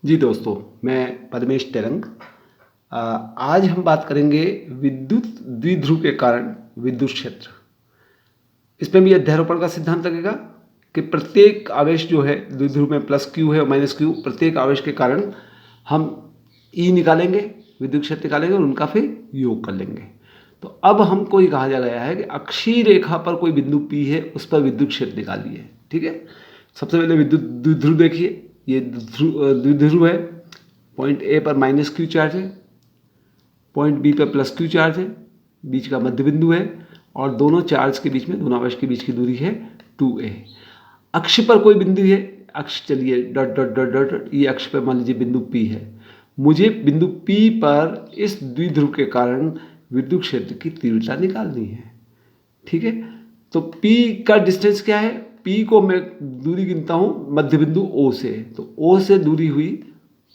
जी दोस्तों, मैं परमेश तेरंग। आज हम बात करेंगे विद्युत द्विध्रुव के कारण विद्युत क्षेत्र। इसमें भी अध्यारोपण का सिद्धांत लगेगा कि प्रत्येक आवेश जो है द्विध्रुव में प्लस क्यू है और माइनस क्यू, प्रत्येक आवेश के कारण हम ई निकालेंगे, विद्युत क्षेत्र निकालेंगे और उनका फिर योग कर लेंगे। तो अब हमको ये कहा जा गया है कि अक्षीय रेखा पर कोई बिंदु पी है, उस पर विद्युत क्षेत्र निकालिए। ठीक है, सबसे पहले विद्युत द्विध्रुव देखिए। ये द्विध्रुव है, पॉइंट ए पर माइनस क्यू चार्ज है, पॉइंट बी पर प्लस क्यू चार्ज है, बीच का मध्य बिंदु है और दोनों चार्ज के बीच में, दोनों आवेश के बीच की दूरी है 2a। अक्ष पर कोई बिंदु है, अक्ष चलिए dot dot dot dot dot, ये अक्ष पर मान लीजिए बिंदु P है। मुझे बिंदु P पर इस द्विध्रुव के कारण विद्युत क्षेत्र की तीव्रता निकालनी है। ठीक है, तो P का डिस्टेंस क्या है? P को मैं दूरी गिनता हूँ मध्य बिंदु O से, तो O से दूरी हुई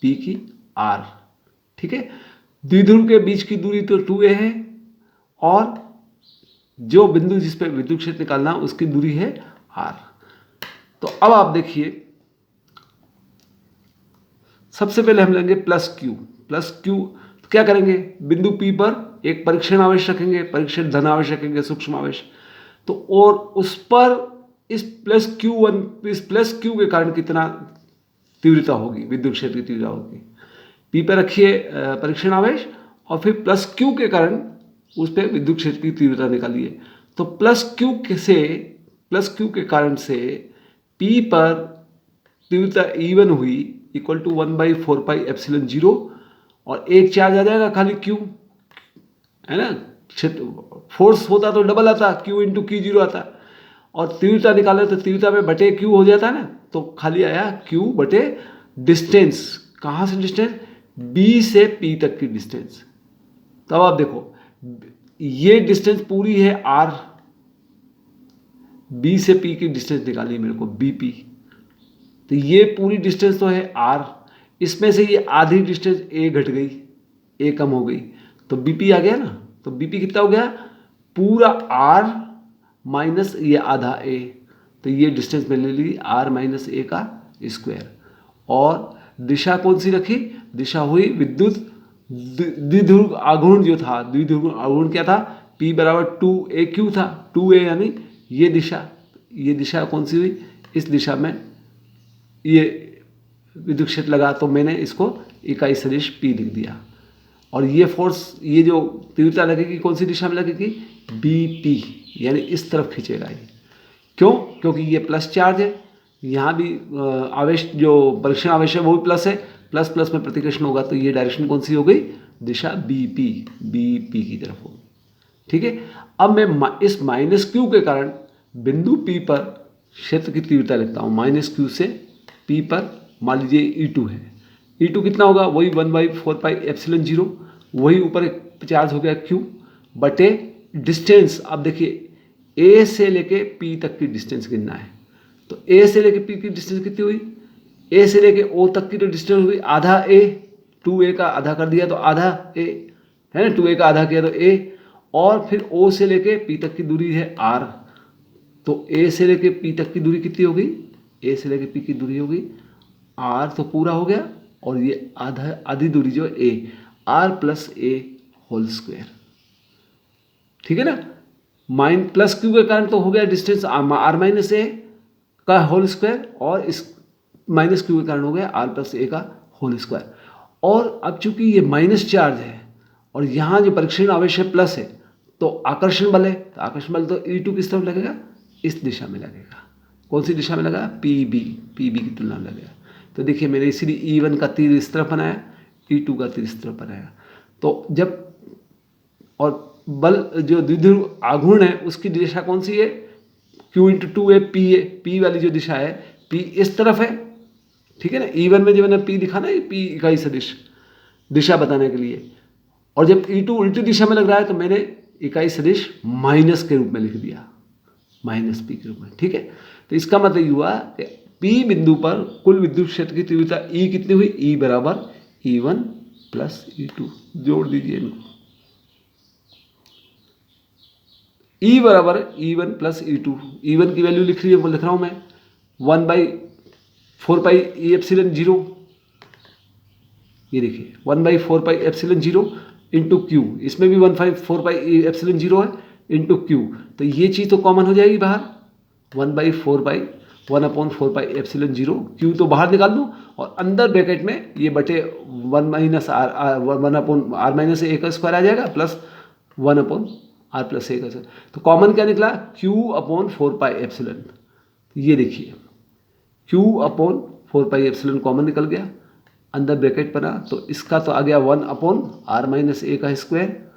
P की R। ठीक है, द्विध्रुव के बीच की दूरी तो 2a है और जो बिंदु जिस पर विद्युत क्षेत्र निकालना उसकी दूरी है R। तो अब आप देखिए, सबसे पहले हम लेंगे प्लस क्यू। तो क्या करेंगे? बिंदु P पर एक परीक्षण आवेश रखेंगे, परीक्षण धन आवेश रखेंगे, सूक्ष्म आवेश। तो और उस पर इस प्लस क्यू के कारण कितना तीव्रता होगी, विद्युत क्षेत्र की तीव्रता होगी। P पर रखिए परीक्षण आवेश और फिर प्लस क्यू के कारण उस पर विद्युत क्षेत्र की तीव्रता निकालिए। तो प्लस क्यू के कारण से P पर तीव्रता E1 हुई इक्वल टू 1/4πε0 और एक चार्ज आ जाएगा खाली Q, है ना। फोर्स होता तो डबल आता, Q इंटू Q0 आता, और तीव्रता निकाले तो तीव्रता में बटे Q हो जाता है ना, तो खाली आया Q बटे डिस्टेंस। कहाँ से डिस्टेंस? B से P तक की डिस्टेंस। तो अब आप देखो, ये डिस्टेंस पूरी है R, B से P की डिस्टेंस निकाली मेरे को BP। तो ये पूरी डिस्टेंस तो है R, इसमें से ये आधी डिस्टेंस A घट गई, A कम हो गई, तो BP आ गया ना। तो BP कितना हो गया? पूरा R माइनस ये आधा A। तो ये डिस्टेंस मैंने ली R माइनस A का स्क्वायर। और दिशा कौन सी रखी? दिशा हुई विद्युत द्विध्रुव आघूर्ण जो था, द्विध्रुव आघूर्ण क्या था? P बराबर 2AQ था, 2A यानी ये दिशा कौन सी हुई? इस दिशा में ये विद्युत क्षेत्र लगा, तो मैंने इसको इकाई सदिश P लिख दिया। और ये फोर्स, ये जो तीव्रता लगेगी कौन सी दिशा में लगेगी? BP, यानी इस तरफ खींचेगा ये। क्यों? क्योंकि ये प्लस चार्ज है, यहाँ भी आवेश जो परीक्षण आवेश है वो भी प्लस है, प्लस प्लस में प्रतिकर्षण होगा, तो ये डायरेक्शन कौन सी हो गई? दिशा BP की तरफ होगी। ठीक है, अब मैं इस माइनस क्यू के कारण बिंदु P पर क्षेत्र की तीव्रता लिखता हूँ। माइनस क्यू से P पर मान लीजिए E2 है, E2 कितना होगा? वही 1/4πε0, वही ऊपर एक चार्ज हो गया Q बटे डिस्टेंस। अब देखिए, A से लेके P तक की डिस्टेंस गिनना है, तो A से लेके P की डिस्टेंस कितनी हुई? A से लेके O तक की तो डिस्टेंस हुई आधा A, 2A का आधा कर दिया तो आधा A है ना, 2A का आधा किया तो A, और फिर O से लेके P तक की दूरी है R। तो A से लेके P तक की दूरी कितनी हो गई? A से लेके P की दूरी हो गई R, तो पूरा हो गया, और ये आधी दूरी जो है A, R plus A whole square. ठीक है ना। प्लस क्यू के कारण तो हो गया डिस्टेंस R माइनस A का होल स्क्वायर, और इस माइनस क्यू के कारण हो गया R प्लस A का होल स्क्वायर। और अब चूंकि ये माइनस चार्ज है और यहाँ जो परीक्षण आवेश है प्लस है, तो आकर्षण बल है, तो आकर्षण बल तो E2 किस तरफ लगेगा? इस दिशा में लगेगा। कौन सी दिशा में लगा? PB की तुलना में लगेगा। तो देखिए, मैंने इसीलिए E1 का तीर इस तरफ बनाया, E2 का तीर इस तरफ बनाया। तो जब, और बल जो द्विध्रुव आघूर्ण है उसकी दिशा कौन सी है? Q इंटू 2A P वाली जो दिशा है, P इस तरफ है। ठीक है ना, E1 में जो मैंने P लिखा ना, P इकाई सदिश दिशा बताने के लिए, और जब E2 उल्टी दिशा में लग रहा है तो मैंने इकाई सदिश माइनस के रूप में लिख दिया, माइनस P के रूप में। ठीक है, तो इसका मतलब हुआ कि P बिंदु पर कुल विद्युत क्षेत्र की तीव्रता E कितनी हुई? E बराबर E1 प्लस E2। जोड़ दीजिए इनको, E बराबर E1 प्लस E2। E1 की वैल्यू लिख रहा हूँ मैं 1/4πε0 ये देखिए 1/4πε0 इंटू क्यू, इसमें भी 1/4πε0 है इंटू क्यू, तो ये चीज़ तो कॉमन हो जाएगी बाहर, 1/4π क्यू तो बाहर निकाल दूँ और अंदर ब्रैकेट में ये बटे 1 माइनस आर 1/r - a का स्क्वायर आ जाएगा प्लस 1/r+a का स्क्वायर। तो कॉमन क्या निकला, q/4πε। ये देखिए q/4πε कॉमन निकल गया, अंदर ब्रैकेट बना तो इसका तो आ गया 1/r - a का स्क्वायर,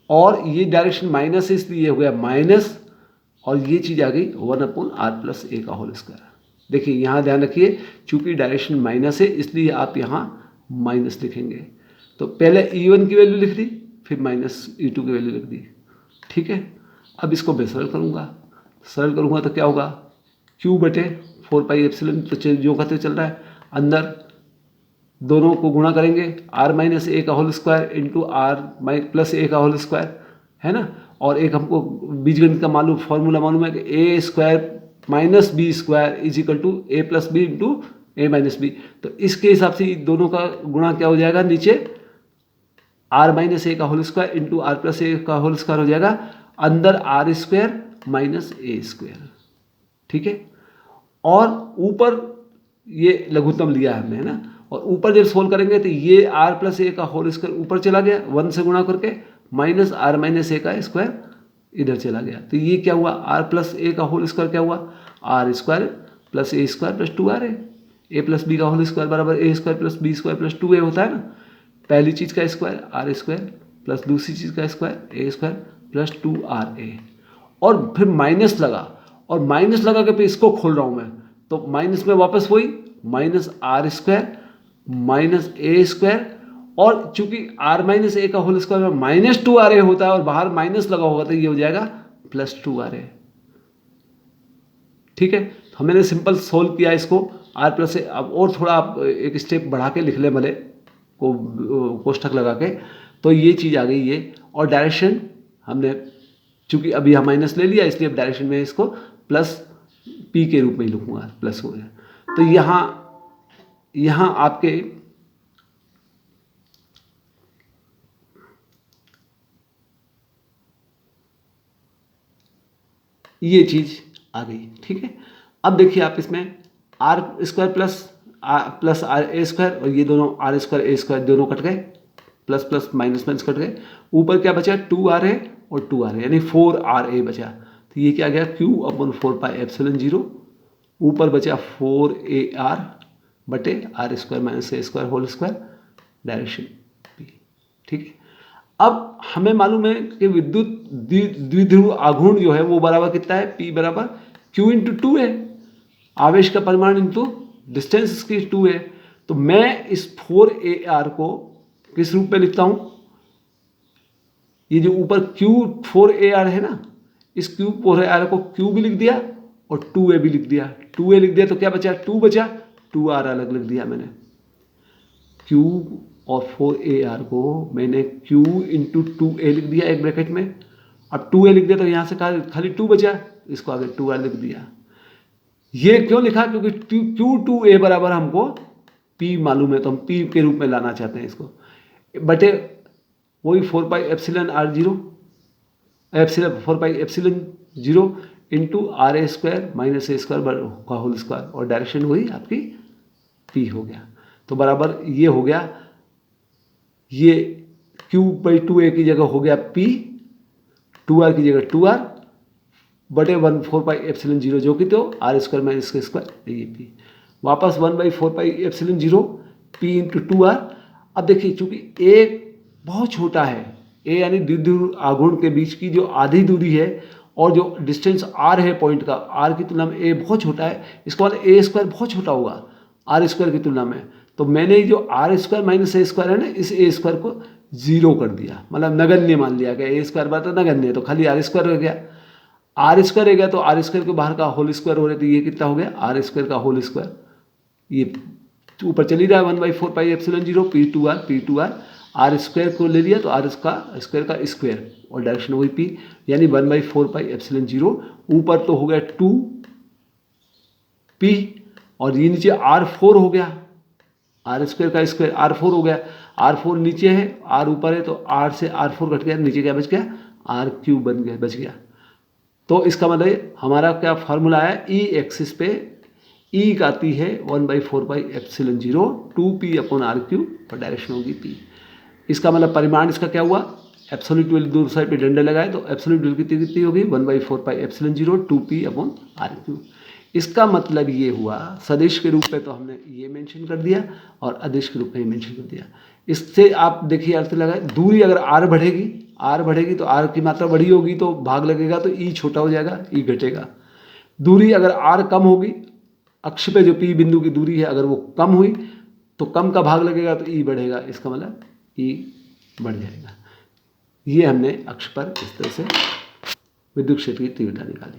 और ये डायरेक्शन माइनस है इसलिए ये हो गया माइनस, और ये चीज़ आ गई 1/r+a का होल स्क्वायर। देखिए यहाँ ध्यान रखिए, चूंकि डायरेक्शन माइनस है इसलिए आप यहाँ माइनस लिखेंगे। तो पहले E1 की वैल्यू लिख दी, फिर -E2 की वैल्यू लिख दी, ठीक है। अब इसको मैं सरल करूँगा, सरल करूँगा तो क्या होगा, q/4πε तो जो कहते चल रहा है, अंदर दोनों को गुणा करेंगे r - a का होल स्क्वायर इंटू r+a का होल स्क्वायर, है ना। और एक हमको बीजगणित का फॉर्मूला मालूम है कि a² - b² is equal to a+b into a-b। तो इसके हिसाब से दोनों का गुणा क्या हो जाएगा, नीचे r - a का होल स्क्वायर इंटू r+a का होल स्क्वायर हो जाएगा, अंदर r² - a², ठीक है। और ऊपर ये लघुत्तम लिया है हमने, है ना, और ऊपर जब सोल्व करेंगे तो ये r+a का होल स्क्वायर ऊपर चला गया 1 से गुणा करके, माइनस r - a का स्क्वायर इधर चला गया, तो ये क्या हुआ, r+a का होल स्क्वायर क्या हुआ, r² + a² + 2r है, a+b का होल स्क्वायर बराबर a² + b² + 2a होता है ना। पहली चीज़ का स्क्वायर r² प्लस दूसरी चीज़ का स्क्वायर a² + 2ra, और फिर माइनस लगा, और माइनस लगा के फिर इसको खोल रहा हूँ मैं, तो माइनस में वापस वही -r² -a², और चूंकि r - a का होल स्क्वायर में -2ra होता है और बाहर माइनस लगा होगा तो ये हो जाएगा +2ra, ठीक है। तो हमने सिंपल सोल्व किया इसको r+a। अब और थोड़ा आप एक स्टेप बढ़ा के लिख ले भले को कोष्ठक लगा के, तो ये चीज़ आ गई ये, और डायरेक्शन हमने चूंकि अभी हम माइनस ले लिया इसलिए अब डायरेक्शन में इसको +p के रूप में ही लिखूंगा, प्लस हो गया। तो यहाँ आपके ये चीज़ आ गई, ठीक है। अब देखिए आप इसमें r² प्लस a², और ये दोनों r² a² दोनों कट गए, plus plus minus minus cut गए, ऊपर क्या बचा 2ra और 2ra यानी 4ra बचा। तो ये क्या गया q/4πε0, ऊपर बचा 4ar बटे r² - a² whole square, direction p, ठीक है। अब हमें मालूम है कि विद्युत द्विध्रुव आघूर्ण जो है वो बराबर कितना है, p बराबर q इंटू 2 है, आवेश का परिमाण इंटू डिस्टेंस इसकी 2 है। तो मैं इस 4ar को किस रूप में लिखता हूं, ये जो ऊपर q4ar है ना, इस q4ar को q भी लिख दिया और 2a भी लिख दिया, 2a लिख दिया तो क्या बचा 2 बचा, 2r अलग लिख दिया मैंने, q और 4ar को मैंने q इंटू 2a लिख दिया एक ब्रैकेट में। अब 2a लिख दिया तो यहाँ से खाली 2 बचा, इसको आगे 2r लिख दिया। ये क्यों लिखा, क्योंकि q2a बराबर हमको p मालूम है, तो हम p के रूप में लाना चाहते हैं इसको, बटे वही 4πε0 4πε0 इंटू ra² - a² का होल स्क्वायर, और डायरेक्शन वही आपकी p हो गया। तो बराबर ये हो गया, ये q/2a की जगह हो गया p, 2r की जगह 2r बटे 4πε0 जो कि तो r² - a², ये p वापस 1/4πε0 p इंटू 2r। अब देखिए चूंकि a बहुत छोटा है, a यानी द्विध्रुव आघूर्ण के बीच की जो आधी दूरी है और जो डिस्टेंस r है पॉइंट का, r की तुलना में a बहुत छोटा है, इसका मतलब a² बहुत छोटा होगा r² की तुलना में। तो मैंने जो r² - a² है ना, इस a² को 0 कर दिया, मतलब नगण्य मान लिया कि a² बार तो नगण्य है, तो खाली r² रह गया, r² रह गया, तो r² के बाहर का होल स्क्वायर हो रहा है, तो ये कितना हो गया r² का होल स्क्वायर, ये ऊपर चली रहा है 1/4πε0 p2r r² को ले लिया तो r का स्क्वायर और डायरेक्शन वही p, यानी 1/4πε0 ऊपर तो हो गया 2p और ये नीचे r4 हो गया, आर स्क्वायर का स्क्वायर R4 हो गया, R4 नीचे है, R ऊपर है, तो R से R4 घट गया, नीचे क्या बच गया, R³ बन गया, बच गया। तो इसका मतलब हमारा क्या फार्मूला है, ई एक्सिस पे ई का आती है 1/4πε0 2p/r³ और डायरेक्शन होगी p। इसका मतलब परिमाण इसका क्या हुआ, एब्सोल्यूट वैल्यू दोनों साइड पे डंडे लगाए तो एब्सोल्यूट वैल्यू कितनी होगी 1/4πε0 2p/r³। इसका मतलब ये हुआ, सदिश के रूप में तो हमने ये मेंशन कर दिया और अदिश के रूप में ये मेंशन कर दिया। इससे आप देखिए अर्थ लगाए, दूरी अगर r बढ़ेगी तो r की मात्रा बड़ी होगी तो भाग लगेगा तो e छोटा हो जाएगा, e घटेगा। दूरी अगर r कम होगी, अक्ष पे जो p बिंदु की दूरी है अगर वो कम हुई तो कम का भाग लगेगा तो e बढ़ेगा, इसका मतलब e बढ़ जाएगा। ये हमने अक्ष पर इस तरह से विद्युत क्षेत्र की तीव्रता निकाली।